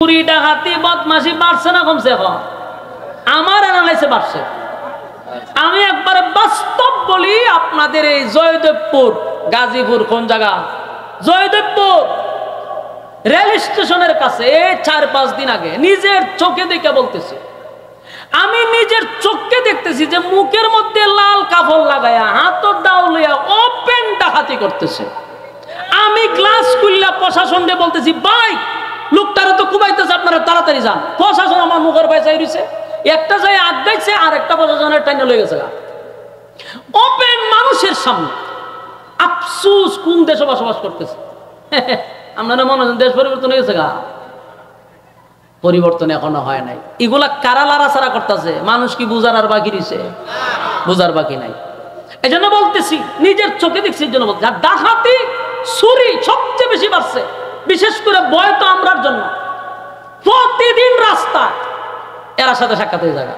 চুরি ডাকাতি বদমাশি বাড়ছে না কমছে? এখন আমার অ্যানালাইসে বাড়ছে। আমি একবারে বাস্তব বলি আপনাদের, এই জয়দেবপুর, গাজীপুর কোন জায়গা, জয়দেবপুর রেল স্টেশনের কাছে 4-5 দিন আগে নিজের চোখে দেখে বলতেছি, আমি নিজের চোখে দেখতেছি যে মুখের মধ্যে লাল কাপড় লাগায়া হাতর দাউলিয়া ওপেন ডাকাতি করতেছে। আমি গ্লাস খুললা প্রশাসনকে বলতেছি, ভাই লোকটারে তো কুবাইতেছে, আপনারা তাড়াতাড়ি যান। প্রশাসন আমার মুখের ভাই চাই রয়েছে, একটা যায় আগাইছে আর একটা প্রশাসনের টাইনে লয়ে গেছে ওপেন মানুষের সামনে। আফসুস কোন দেশে বসবাস করতেছে। আপনারা মনে হয় দেশ পরিবর্তন হয়ে গেছে গা? পরিবর্তন এখনো হয় নাই। এগুলা কারা লাড়াছাড়া করতেছে? মানুষ কি বুঝার আর বাকি রয়েছে? বুঝার বাকি নাই। এই জন্য বলতেছি, নিজের চোখে দেখছি, এই জন্য বলছি। আর ডাকাতি চুরি সবচেয়ে বেশি বাড়ছে, বিশেষ করে ভয় তো আমরার জন্য। প্রতিদিন রাস্তায় এরা সাথে সাক্ষাৎ হয়ে যায়।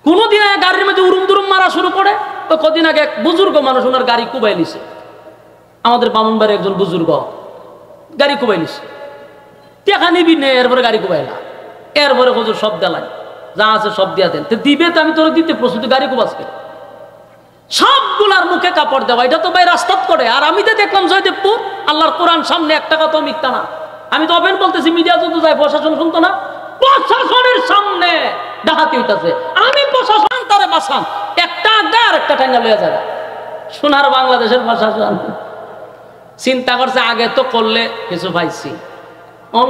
কোনদিন গাড়ির মধ্যে উরুম দুরুম মারা শুরু করে। তো কদিন আগে এক বুজুর্গ মানুষ ওনার গাড়ি কুবাই নিছে, আমাদের বামুনবাড়ির একজন বুজুর্গ গাড়ি কুবাই নিছে। টেকা নিবি নে, এরপরে গাড়ি কুবাইলা, এরপরে হুজুর সব দেলাই, যা আছে সব দিয়া দেন। তো দিবে তো আমি তোর দিতে প্রস্তুতি, গাড়ি কুবাসকে সবগুলার মুখে কাপড় দেওয়া, এটা তো ভাই রাস্তাত করে। আর আমি তো দেখলাম জয়দেবপুর, আল্লাহর কোরআন সামনে, একটা কথা মিথ্যা না। আমি তো ওপেন বলতেছি, মিডিয়া যদি যায় প্রশাসন শুনতো না। প্রশাসনের সামনে ডাকাতি হইতাছে, আমি প্রশাসন তারে বাঁচান, একটা আড্ডা আর একটা টাইনা লইয়া যায়। সোনার বাংলাদেশের প্রশাসন চিন্তা করছে, আগে তো করলে কিছু পাইছি,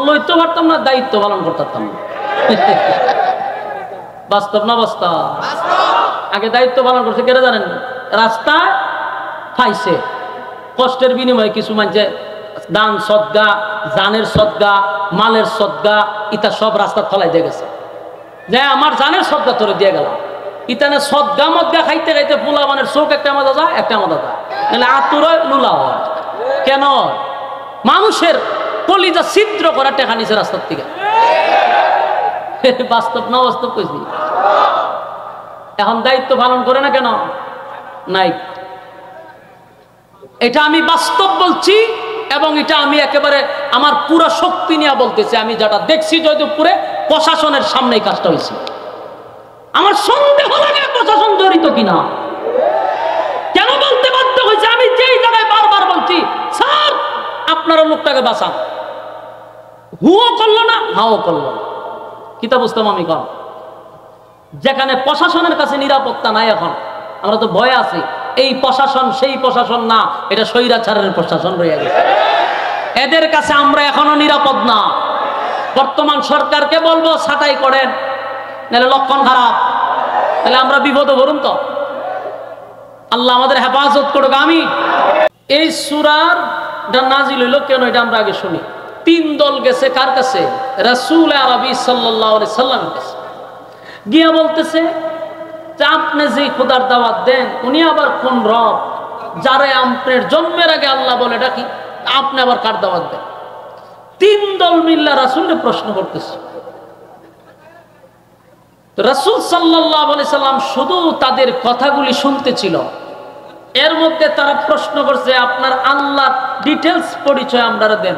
লইতে পারতাম না, দায়িত্ব পালন করতাম না। বাস্তব না বাস্তব? আগে দায়িত্ব পালন করছে কেটে জানেন, রাস্তায় পাইছে, কষ্টের বিনিময়ে কিছু মানছে দান সদগা, জানের সদগা, মালের সদগা, ইটা সব রাস্তা ফলাই দিয়ে গেছে। যে আমার জানের সদগা তোরে দিয়ে গেলাম, ইতানে সদগা মদগা খাইতে খাইতে পোলা মানের চোখ একটা মাদা যায়, একটা মাদা যায়, নাহলে আতুরে লুলা হয়। কেন? মানুষের কলিজা ছিদ্র করা টেকা নিছে রাস্তার থেকে। বাস্তব না বাস্তব কইছি? এখন দায়িত্ব পালন করে না কেন? নাই। এটা আমি বাস্তব বলছি, এবং এটা আমি একেবারে আমার পুরো শক্তি নিয়ে বলতেছি। আমি যেটা দেখছি জয়দেবপুরে, প্রশাসনের সামনেই কাজটা হয়েছে। আমার সন্দেহ লাগে প্রশাসন জড়িত কিনা। কেন বলতে বাধ্য হয়েছে? আমি যেই জায়গায় বারবার বলছি, স্যার আপনারা লোকটাকে বাঁচান, হুও করলো না, হাও করলো না। কিতা বুঝতাম আমি? কম যেখানে প্রশাসনের কাছে নিরাপত্তা নাই, এখন আমরা তো ভয় আছি। এই প্রশাসন সেই প্রশাসন না, এটা স্বৈরাচারের প্রশাসন রয়ে গেছে। এদের কাছে আমরা এখনো নিরাপদ না। বর্তমান সরকারকে বলবো ছাঁটাই করেন, নাহলে লক্ষণ খারাপ, তাহলে আমরা বিপদে পড়ুন। তো আল্লাহ আমাদের হেফাজত করুক। আমি এই সূরার নাজিল হইল কেন, এটা আমরা আগে শুনি। 3 দল গেছে কার কাছে? রাসূল আরবি সাল্লাল্লাহু আলাইহি সাল্লামের কাছে। গিয়া বলতেছে যে আপনি যে খোদার দাওয়াত দেন, উনি আবার কোন রব, যারে আপনার জন্মের আগে আল্লাহ বলে ডাকি, আপনি আবার কার দাওয়াত দেন? 3 দল মিল্লা রাসূলকে প্রশ্ন করতেছে। রাসূল সাল্লাল্লাহু আলাইহি সাল্লাম শুধু তাদের কথাগুলি শুনতেছিল, এর মধ্যে তারা প্রশ্ন করছে, আপনার আল্লাহর ডিটেলস পরিচয় আমরা দেন,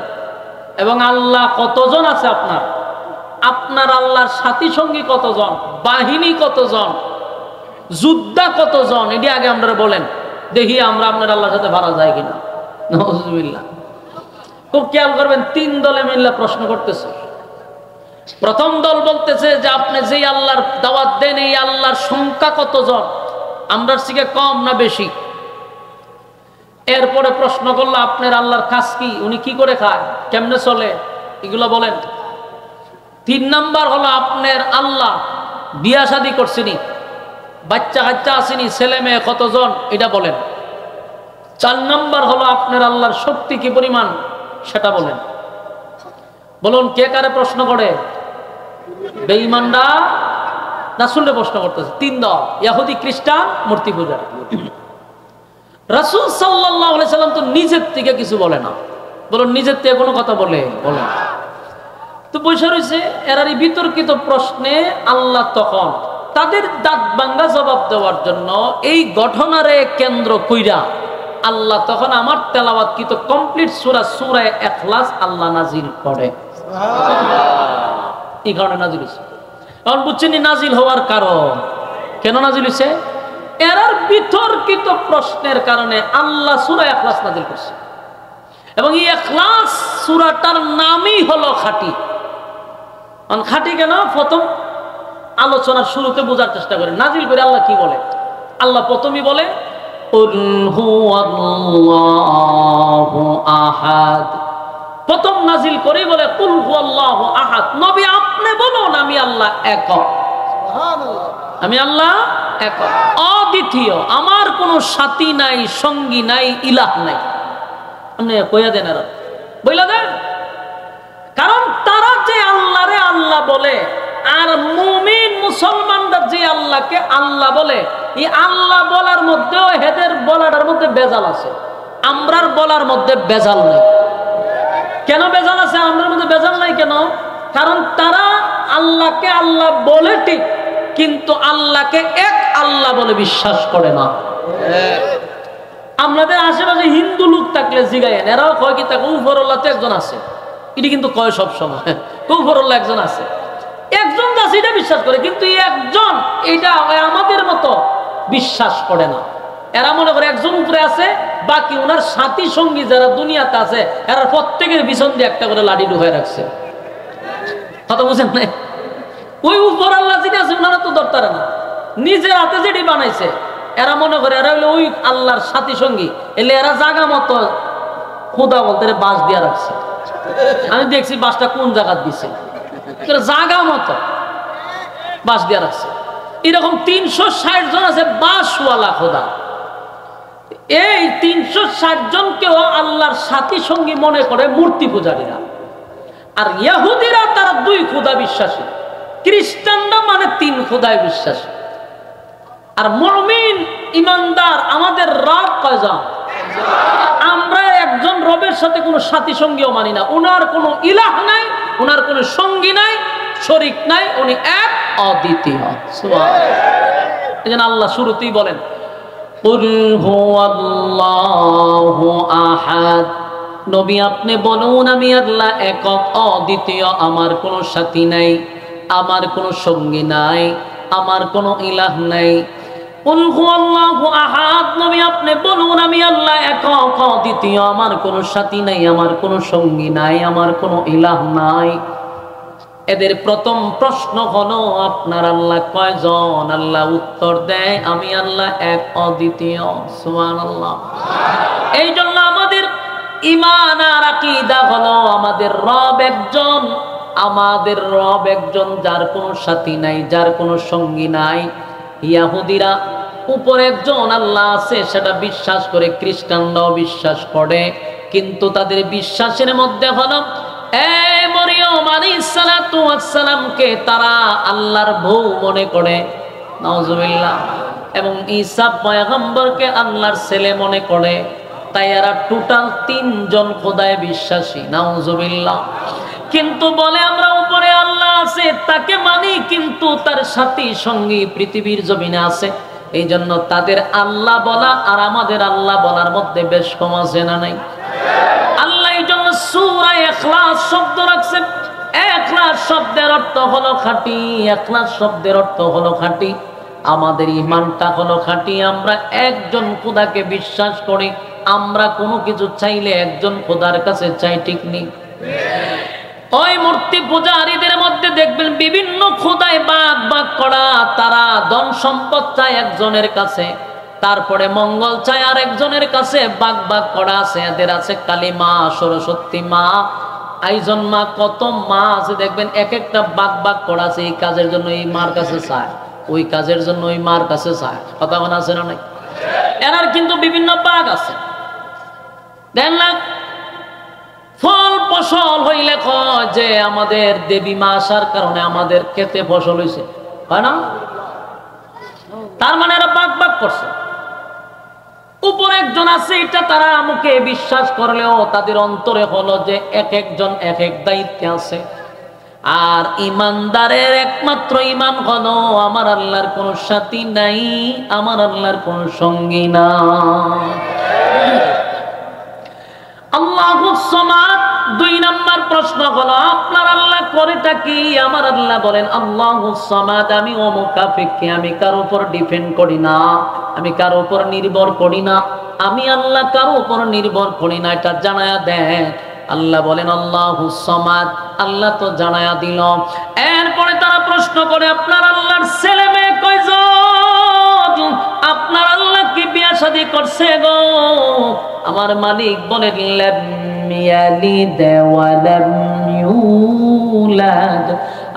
এবং আল্লাহ কতজন আছে আপনার, আপনার আল্লাহর সাথী সঙ্গী কতজন, বাহিনী কতজন, যোদ্ধা কতজন, এটি আগে আপনারা বলেন, দেখি আমরা আপনার আল্লাহর সাথে ভাড়া যায় কিনা। নাউযুবিল্লাহ। খুব খেয়াল করবেন, 3 দলে মিল্লা প্রশ্ন করতেছে। প্রথম দল বলতেছে যে আপনি যেই আল্লাহর দাওয়াত দেন, এই আল্লাহর সংখ্যা কতজন, আমরার থেকে কম না বেশি। এরপরে প্রশ্ন করলো আপনার আল্লাহর কাজ কি, উনি কি করে খায়, কেমনে চলে, এগুলো বলেন। 3 নাম্বার হলো আপনার আল্লাহ বিয়া শাদী করছেনি, বাচ্চা কাচ্চা আসেনি, ছেলে মেয়ে কতজন, এটা বলেন। 4 নাম্বার হলো আপনার আল্লাহর শক্তি কি পরিমাণ, সেটা বলেন। বলুন কে কারে প্রশ্ন করে? বেঈমানরা রাসূলকে প্রশ্ন করতেছে। 3 দল, ইহুদি, খ্রিস্টান, মূর্তি পূজা। রাসূল সাল্লাল্লাহু আলাইহি সাল্লাম তো নিজের থেকে কিছু বলে না। বলুন নিজের থেকে কোনো কথা বলে? তো বসে রয়েছে। এরার এই বিতর্কিত প্রশ্নে আল্লাহ তখন তাদের দাঁত ভাঙ্গা জবাব দেওয়ার জন্য এই ঘটনারে কেন্দ্র কইরা আল্লাহ তখন আমার তেলাওয়াতকৃত কমপ্লিট সূরা ইখলাস আল্লাহ নাজিল করে। এই কারণে নাজিল হয়েছে। এখন বুঝছেন নাজিল হওয়ার কারণ কেন নাজিল হয়েছে? এরার বিতর্কিত প্রশ্নের কারণে আল্লাহ সূরা ইখলাস নাজিল করছে। এবং এই ইখলাস সূরাটার নামই হলো খাঁটি। খাঁটি কেন? প্রথম আলোচনার শুরুতে বোঝার চেষ্টা করেন নাজিল করে আল্লাহ কি বলে। আল্লাহ প্রথমেই বলে কুল হুয়াল্লাহু আহাদ। প্রথম নাজিল করেই বলে কুল হুয়াল্লাহু আহাদ। নবী আপনি বলুন আমি আল্লাহ একক, আমি আল্লাহ একক, অদ্বিতীয়, আমার কোনো সাথী নাই, সঙ্গী নাই, ইলাহ নাই। আপনি কইয়া দেন, আর বইলা দেন। কারণ তারা যে আল্লাহরে আল্লাহ বলে আর মুমিন মুসলমানরা যে আল্লাহকে আল্লাহ বলে, এই আল্লাহ বলার মধ্যেও হেদের বলাটার মধ্যে বেজাল আছে, আমরার বলার মধ্যে বেজাল নাই। কেন বেজাল আছে? আমরার মধ্যে বেজাল নাই কেন? কারণ তারা আল্লাহকে আল্লাহ বলে ঠিক, কিন্তু আল্লাহকে এক আল্লাহ বলে বিশ্বাস করে না। আমাদের আশেপাশে হিন্দু লোক থাকলে জিগায়েন, এরাও কয় কি তাকে উপরওয়ালা তো একজন আছে, এটি কিন্তু কয় সব সময় উপরওয়ালা একজন আছে, একজন আছে এটা বিশ্বাস করে, কিন্তু একজন এটা আমাদের মতো বিশ্বাস করে না। এরা মনে করে একজন উপরে আছে, বাকি ওনার সাথী সঙ্গী যারা দুনিয়াতে আছে এরা প্রত্যেকের পিছন দিয়ে একটা করে লাঠি ঢুকায় রাখছে। কথা বুঝেন না? ওই উপর আল্লাহ যেটা আছে ওনারা তো ধরতারে না, নিজের হাতে যেটি বানাইছে এরা মনে করে এরা হইলো ওই আল্লাহর সাথী সঙ্গী, এলে এরা জায়গা মতো খোদা বলতে বাঁশ দিয়া রাখছে। আমি দেখছি বাঁশটা কোন জায়গা দিছে, জায়গা মতো বাঁশ দিয়া রাখছে। এরকম 360 জন আছে বাঁশওয়ালা খোদা। এই 360 জনকেও আল্লাহর সাথী সঙ্গী মনে করে মূর্তি পূজারীরা। আর ইহুদিরা তারা 2 খোদা বিশ্বাসী, খ্রিস্টানরা মানে 3 খোদায় বিশ্বাসী। আর মুমিন ইমানদার আমাদের রব কয়জন? আমরা একজন রবের সাথে কোনো সাথী সঙ্গীও মানি না। উনার কোনো ইলাহ নাই, উনার কোনো সঙ্গী নাই, শরীক নাই, উনি এক অদ্বিতীয়। সুবহানাল্লাহ। এজন্য আল্লাহ শুরুতেই বলেন কুল হুয়াল্লাহু আহাদ। নবী আপনি বলুন আমি আল্লাহ একক, অদ্বিতীয়, আমার কোনো সাথী নাই, আমার কোনো সঙ্গী নাই, আমার কোনো ইলাহ নাই। কুল হুয়াল্লাহু আহাদ। নবী আপনি বলুন আমি আল্লাহ একক, অদ্বিতীয়, আমার কোনো সাথী নাই, আমার কোনো সঙ্গী নাই, আমার কোনো ইলাহ নাই। এদের প্রথম প্রশ্ন হলো আপনার আল্লাহ কয়জন? আল্লাহ উত্তর দেয় আমি আল্লাহ এক, অদ্বিতীয়। সুবহানাল্লাহ। এই জন্য আমাদের ঈমান আর আকীদা হলো আমাদের রব একজন, আমাদের রব একজন, যার কোনো সাথী নাই, যার কোনো সঙ্গী নাই। ইহুদিরা উপরে একজন আল্লাহ আছে সেটা বিশ্বাস করে, খ্রিস্টানরাও বিশ্বাস করে, কিন্তু তাদের বিশ্বাসের মধ্যে হলো মরিয়ম আলাইহিস সালাতু ওয়াস সালামকে তারা আল্লাহর বউ মনে করে, নাউজুবিল্লাহ, এবং ঈসা পয়গম্বরকে আল্লাহর ছেলে মনে করে। তাই এরা টোটাল 3 জন খোদায় বিশ্বাসী, নাউজুবিল্লাহ। কিন্তু বলে আমরা উপরে আল্লাহ আছে তাকে মানি, কিন্তু তার সাথী সঙ্গী পৃথিবীর জমিনে আছে। এই জন্য তাদের আল্লাহ বলা আর আমাদের আল্লাহ বলার মধ্যে বেশ কম আছে না নাই? আল্লাহ এই জন্য সূরা ইখলাস শব্দ রাখছে। ইখলাস শব্দের অর্থ হলো খাঁটি, ইখলাস শব্দের অর্থ হলো খাঁটি। আমাদের ঈমানটা হলো খাঁটি, আমরা একজন খোদাকে বিশ্বাস করি। আমরা কোনো কিছু চাইলে একজন খোদার কাছে চাই, ঠিক নেই? ওই মূর্তি পূজারীদের মধ্যে দেখবেন বিভিন্ন খোদায় ভাগ ভাগ করা, তারা ধন সম্পদ চায় একজনের কাছে, তারপরে মঙ্গল চায় আর একজনের কাছে, ভাগ ভাগ করা আছে। এদের আছে কালী মা, সরস্বতী মা, আইজন মা, কত মা আছে দেখবেন, এক একটা ভাগ ভাগ করা আছে। এই কাজের জন্য এই মার কাছে চায়, ওই কাজের জন্য ওই মার কাছে চায়। কথা মনে আছে না নাই? এরার কিন্তু বিভিন্ন ভাগ আছে। দেন না ফল ফসল হইলে কয় যে আমাদের দেবী মা আসার কারণে আমাদের খেতে ফসল হয়েছে, হয় না? তার মানে এরা ভাগ ভাগ করছে। উপর একজন আছে এটা তারা আমাকে বিশ্বাস করলেও তাদের অন্তরে হলো যে এক একজন এক এক দায়িত্বে আছে। আর ইমানদারের একমাত্র ইমান হলো আমার আল্লাহর কোনো সাথী নাই, আমার আল্লাহর কোনো সঙ্গী নাই। আল্লাহুস সামাদ, দুই নাম্বার প্রশ্ন হলো আপনার আল্লাহ করেটা কি? আমার আল্লাহ বলেন আল্লাহুস সামাদ, আমি অমুকাফিককে আমি কারো উপর ডিপেন্ড করি না, আমি কারো উপর নির্ভর করি না, আমি আল্লাহ কারো উপর নির্ভর করি না, এটা জানায়া দেন। আল্লাহ বলেন আল্লাহুস সামাদ, আল্লাহ তো জানায়া দিল। এরপরে তারা প্রশ্ন করে আপনার আল্লাহর ছেলে মেয়ে কয়জন? আপনার আল্লাহ কি বিয়ে শাদী করছে গো? আমার মালিক বলেন লাম ইয়ালিদ ওয়া লাম ইউলাদ,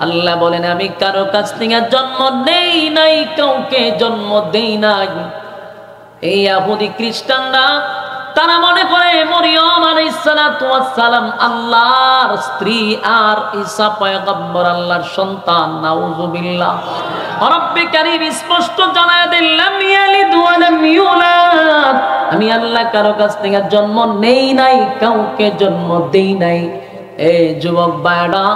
আল্লাহ বলেন আমি কারো কাছ থেকে জন্ম দেই নাই, কাউকে জন্ম দেই নাই। এই ইহুদি খ্রিস্টানরা তারা মনে করে মরিয়ম আলাইহিস সালাতু ওয়াস সালাম আল্লাহর স্ত্রী আর ঈসা পয়গম্বর আল্লাহর সন্তান। নাউযুবিল্লাহ। রব্বে কারীম স্পষ্ট জানায় দিলেন ইয়ালিদ ওয়া লাম ইউলাদ, আমি আল্লাহ কারো কাছ থেকে জন্ম নেই নাই, কাউকে জন্ম দেই নাই। এই যুবক ভাইরা,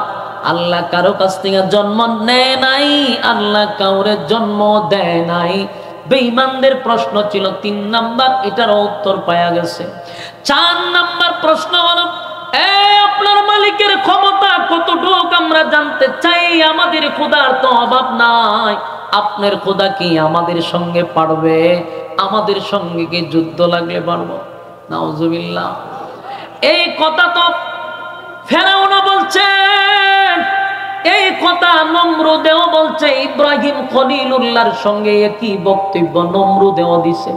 আল্লাহ কারো কাছ থেকে জন্ম নেয় নাই, আল্লাহ কাউরে জন্ম দেয় নাই। বেঈমানদের প্রশ্ন ছিল 3 নাম্বার, এটার উত্তর পাওয়া গেছে। 4 নাম্বার প্রশ্ন হলো আপনার মালিকের ক্ষমতা কতটুকু আমরা জানতে চাই। আমাদের খোদার তো অভাব নাই, আপনার খোদা কি আমাদের সঙ্গে পারবে? আমাদের সঙ্গে কি যুদ্ধ লাগলে পারবো? নাউজুবিল্লাহ। এই কথা তো ফেরাউন বলছে, এই কথা নমরুদেও বলছে, ইব্রাহিম খলিলুল্লাহর সঙ্গে একই বক্তব্য নমরুদেও দিছে।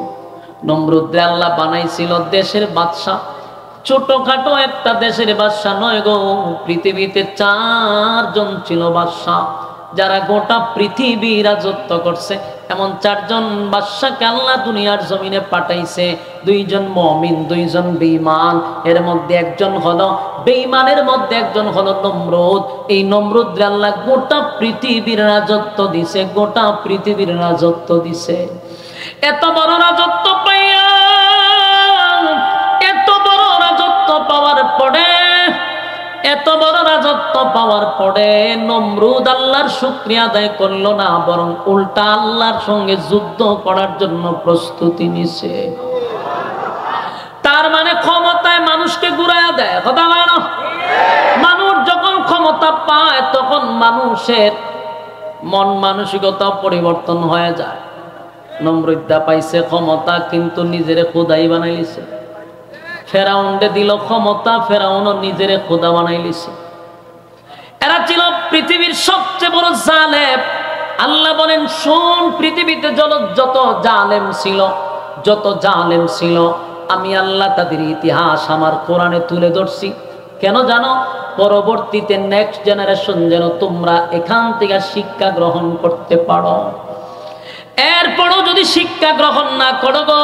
নমরুদরে আল্লাহ বানাইছিল দেশের বাদশা, ছোটখাটো একটা দেশের বাদশা নয় গো, পৃথিবীতে 4 জন ছিল বাদশা যারা গোটা পৃথিবী রাজত্ব করছে। এমন 4 জন বাদশাকে আল্লাহ দুনিয়ার জমিনে পাঠাইছে। 2 জন মুমিন, 2 জন বেঈমান। এর মধ্যে একজন হলো বেঈমানের মধ্যে একজন হলো নমরুদ। এই নমরুদরে আল্লাহ গোটা পৃথিবীর রাজত্ব দিছে, গোটা পৃথিবীর রাজত্ব দিছে। এত বড় রাজত্ব পাইয়া, এত বড় রাজত্ব পাওয়ার পরে, এত বড় রাজত্ব পাওয়ার পরে নমরুদ আল্লাহর শুকরিয়া আদায় করলো না, বরং উল্টা আল্লাহর সঙ্গে যুদ্ধ করার জন্য প্রস্তুতি নিছে। তার মানে ক্ষমতায় মানুষকে ঘুরাইয়া দেয়, কথা হয় না? মানুষ যখন ক্ষমতা পায় তখন মানুষের মন মানসিকতা পরিবর্তন হয়ে যায়। নমরুদা পাইছে ক্ষমতা, কিন্তু নিজের খোদাই বানাইছে। ফেরাউনকে দিল ক্ষমতা, ফেরাউনও নিজের খোদা বানাইলিছে। এরা ছিল পৃথিবীর সবচেয়ে বড় জালেম। আল্লাহ বলেন শোন, পৃথিবীতে যত জালেম ছিল, যত জালেম ছিল, আমি আল্লাহ তাদের ইতিহাস আমার কোরআনে তুলে ধরছি। কেন জানো? পরবর্তীতে নেক্সট জেনারেশন যেন তোমরা এখান থেকে শিক্ষা গ্রহণ করতে পারো। এরপরও যদি শিক্ষা গ্রহণ না করো গো,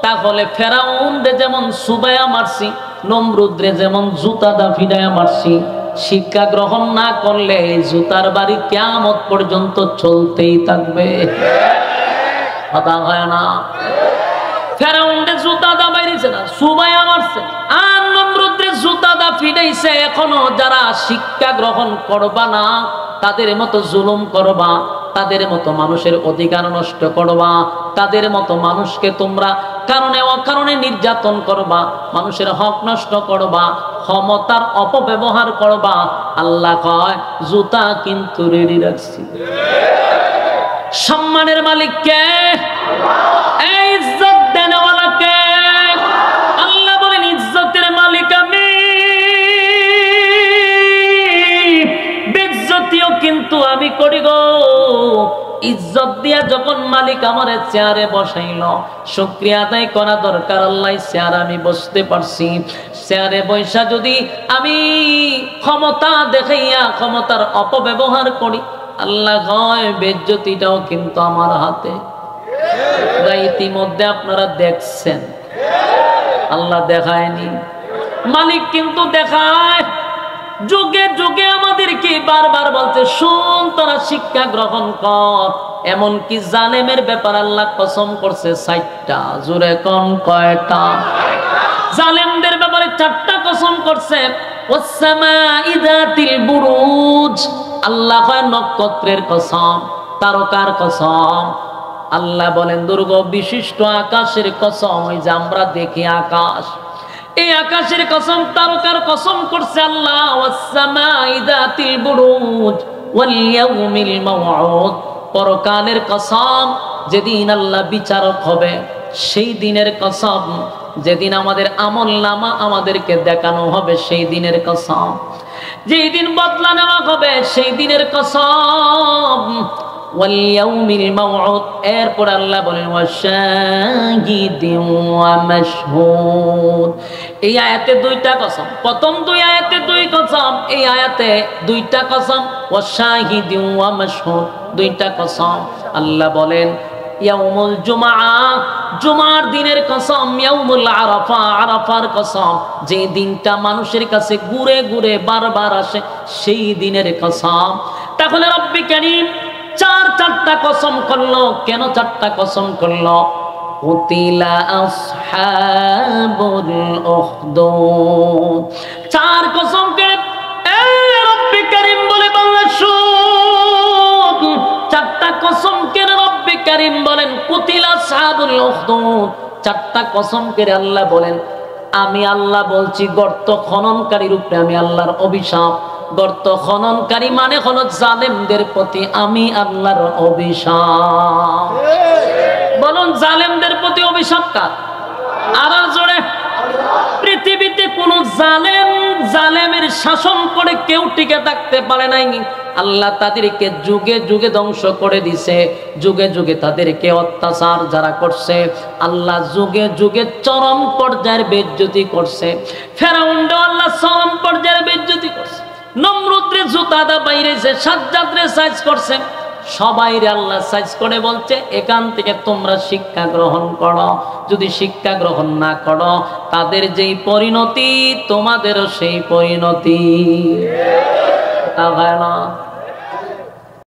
তাহলে ফেরাউনরে যেমন সুবায়া মারছি, নমরুদরে যেমন জুতা দা ফিডায়া মারছি, শিক্ষা গ্রহণ না করলে জুতার বাড়ি কিয়ামত পর্যন্ত চলতেই থাকবে। কথা হয় না? ফেরাউনরে জুতা দা বাইরেছে না, সুবায়া মারছে, আর নমরুদরে জুতা দা ফিডাইছে। এখনো যারা শিক্ষা গ্রহণ করবা না, তাদের মতো জুলুম করবা, তাদের মতো মানুষের অধিকার নষ্ট করবা, তাদের মতো মানুষকে তোমরা কারণে অকারণে নির্যাতন করবা, মানুষের হক নষ্ট করবা, ক্ষমতার অপব্যবহার করবা, আল্লাহ কয় জুতা কিন্তু রেডি রাখছি। সম্মানের মালিক কে? এই ইজ্জত দেনওয়ালা কে? আল্লাহ বলেন ইজ্জতের মালিক আমি, বেইজ্জতিও কিন্তু আমি করি গো। ইজ্জত দিয়া যখন মালিক আমারে চেয়ারে বসাইল, শুকরিয়া আদায় করা দরকার। আল্লাহ চেয়ার আমি বসতে পারছি, চেয়ারে বৈশা যদি আমি ক্ষমতা দেখাইয়া ক্ষমতার অপব্যবহার করি, আল্লাহ কয় বেইজ্জতিটাও কিন্তু আমার হাতে। ইতিমধ্যে আপনারা দেখছেন, আল্লাহ দেখায়নি, মালিক কিন্তু দেখায়। যুগে যুগে আমাদেরকে বারবার বলছে শুন, তোরা শিক্ষা গ্রহণ কর। এমনকি জালেমের ব্যাপার আল্লাহ কসম করছে 4টা। জোরে কোন কয়টা? জালেমদের ব্যাপারে 4টা কসম করছে। ওয়াসসামাই যাতিল বুরুজ, আল্লাহ কয় নক্ষত্রের কসম, তারকার কসম। আল্লাহ বলেন দুর্গ বিশিষ্ট আকাশের কসম, ওই যে আমরা দেখি আকাশ, এই আকাশের কসম, তারকার কসম করছে আল্লাহ, ওয়াস-সামাই যাতিল বুরুজ ওয়াল ইয়াউমিল মাউউদ, পরকালের কসম, যেদিন আল্লাহ বিচারক হবে সেই দিনের কসম, যেদিন আমাদের আমলনামা আমাদেরকে দেখানো হবে সেই দিনের কসম, যেই দিন বদলা নেওয়া হবে সেই দিনের কসম, ওয়াল ইয়াউমিল মাউউদ। এরপর আল্লাহ বলেন ওয়াশাহিদিন ওয়া মাশহুদ। এই আয়াতে দুইটা কসম, প্রথম দুই আয়াতে দুই কসম, এই আয়াতে দুইটা কসম, ওয়াশাহিদিন ওয়া মাশহুদ, দুইটা কসম। আল্লাহ বলেন ইয়াউমুল জুমআ, জুমার দিনের কসম, ইয়াউমুল আরাফা, আরাফার কসম, যে দিনটা মানুষের কাছে ঘুরে ঘুরে বারবার আসে সেই দিনের কসম। তাহলে রব্বি কারীম চারটা কসম করলো। কেন চারটা কসম করলো? কুতিলা আসহাবুল উখদুদ, চার কসম করে রব্বি কারীম বলে বাংলা শুন, চারটা কসম করে রব্বি কারীম বলেন কুতিলা আসহাবুল উখদুদ, চারটা কসম করে আল্লাহ বলেন আমি আল্লাহ বলছি গর্ত খননকারীর উপরে আমি আল্লাহর অভিশাপ। গর্ত খননকারী মানে হলো জালেমদের প্রতি আমি আল্লাহর অভিশাপ। বলুন জালেমদের প্রতি অভিশাপ কার? আর জোরে। পৃথিবীতে কোন জালেম, জালেমের শাসন করে কেউ টিকে থাকতে পারে নাই। আল্লাহ তাদেরকে যুগে যুগে ধ্বংস করে দিছে, যুগে যুগে তাদেরকে অত্যাচার যারা করছে আল্লাহ যুগে যুগে চরম পর্যায়ের বেইজ্জতি করছে। ফেরাউনও আল্লাহ চরম পর্যায়ের বেইজ্জতি করছে, নমরুদরে জুতাদা বাইরেছে, সাজ্জাদরে সাইজ করছে, সবাইরে আল্লাহ সাইজ করে বলছে এখান থেকে তোমরা শিক্ষা গ্রহণ করো, যদি শিক্ষা গ্রহণ না করো তাদের যেই পরিণতি তোমাদেরও সেই পরিণতি।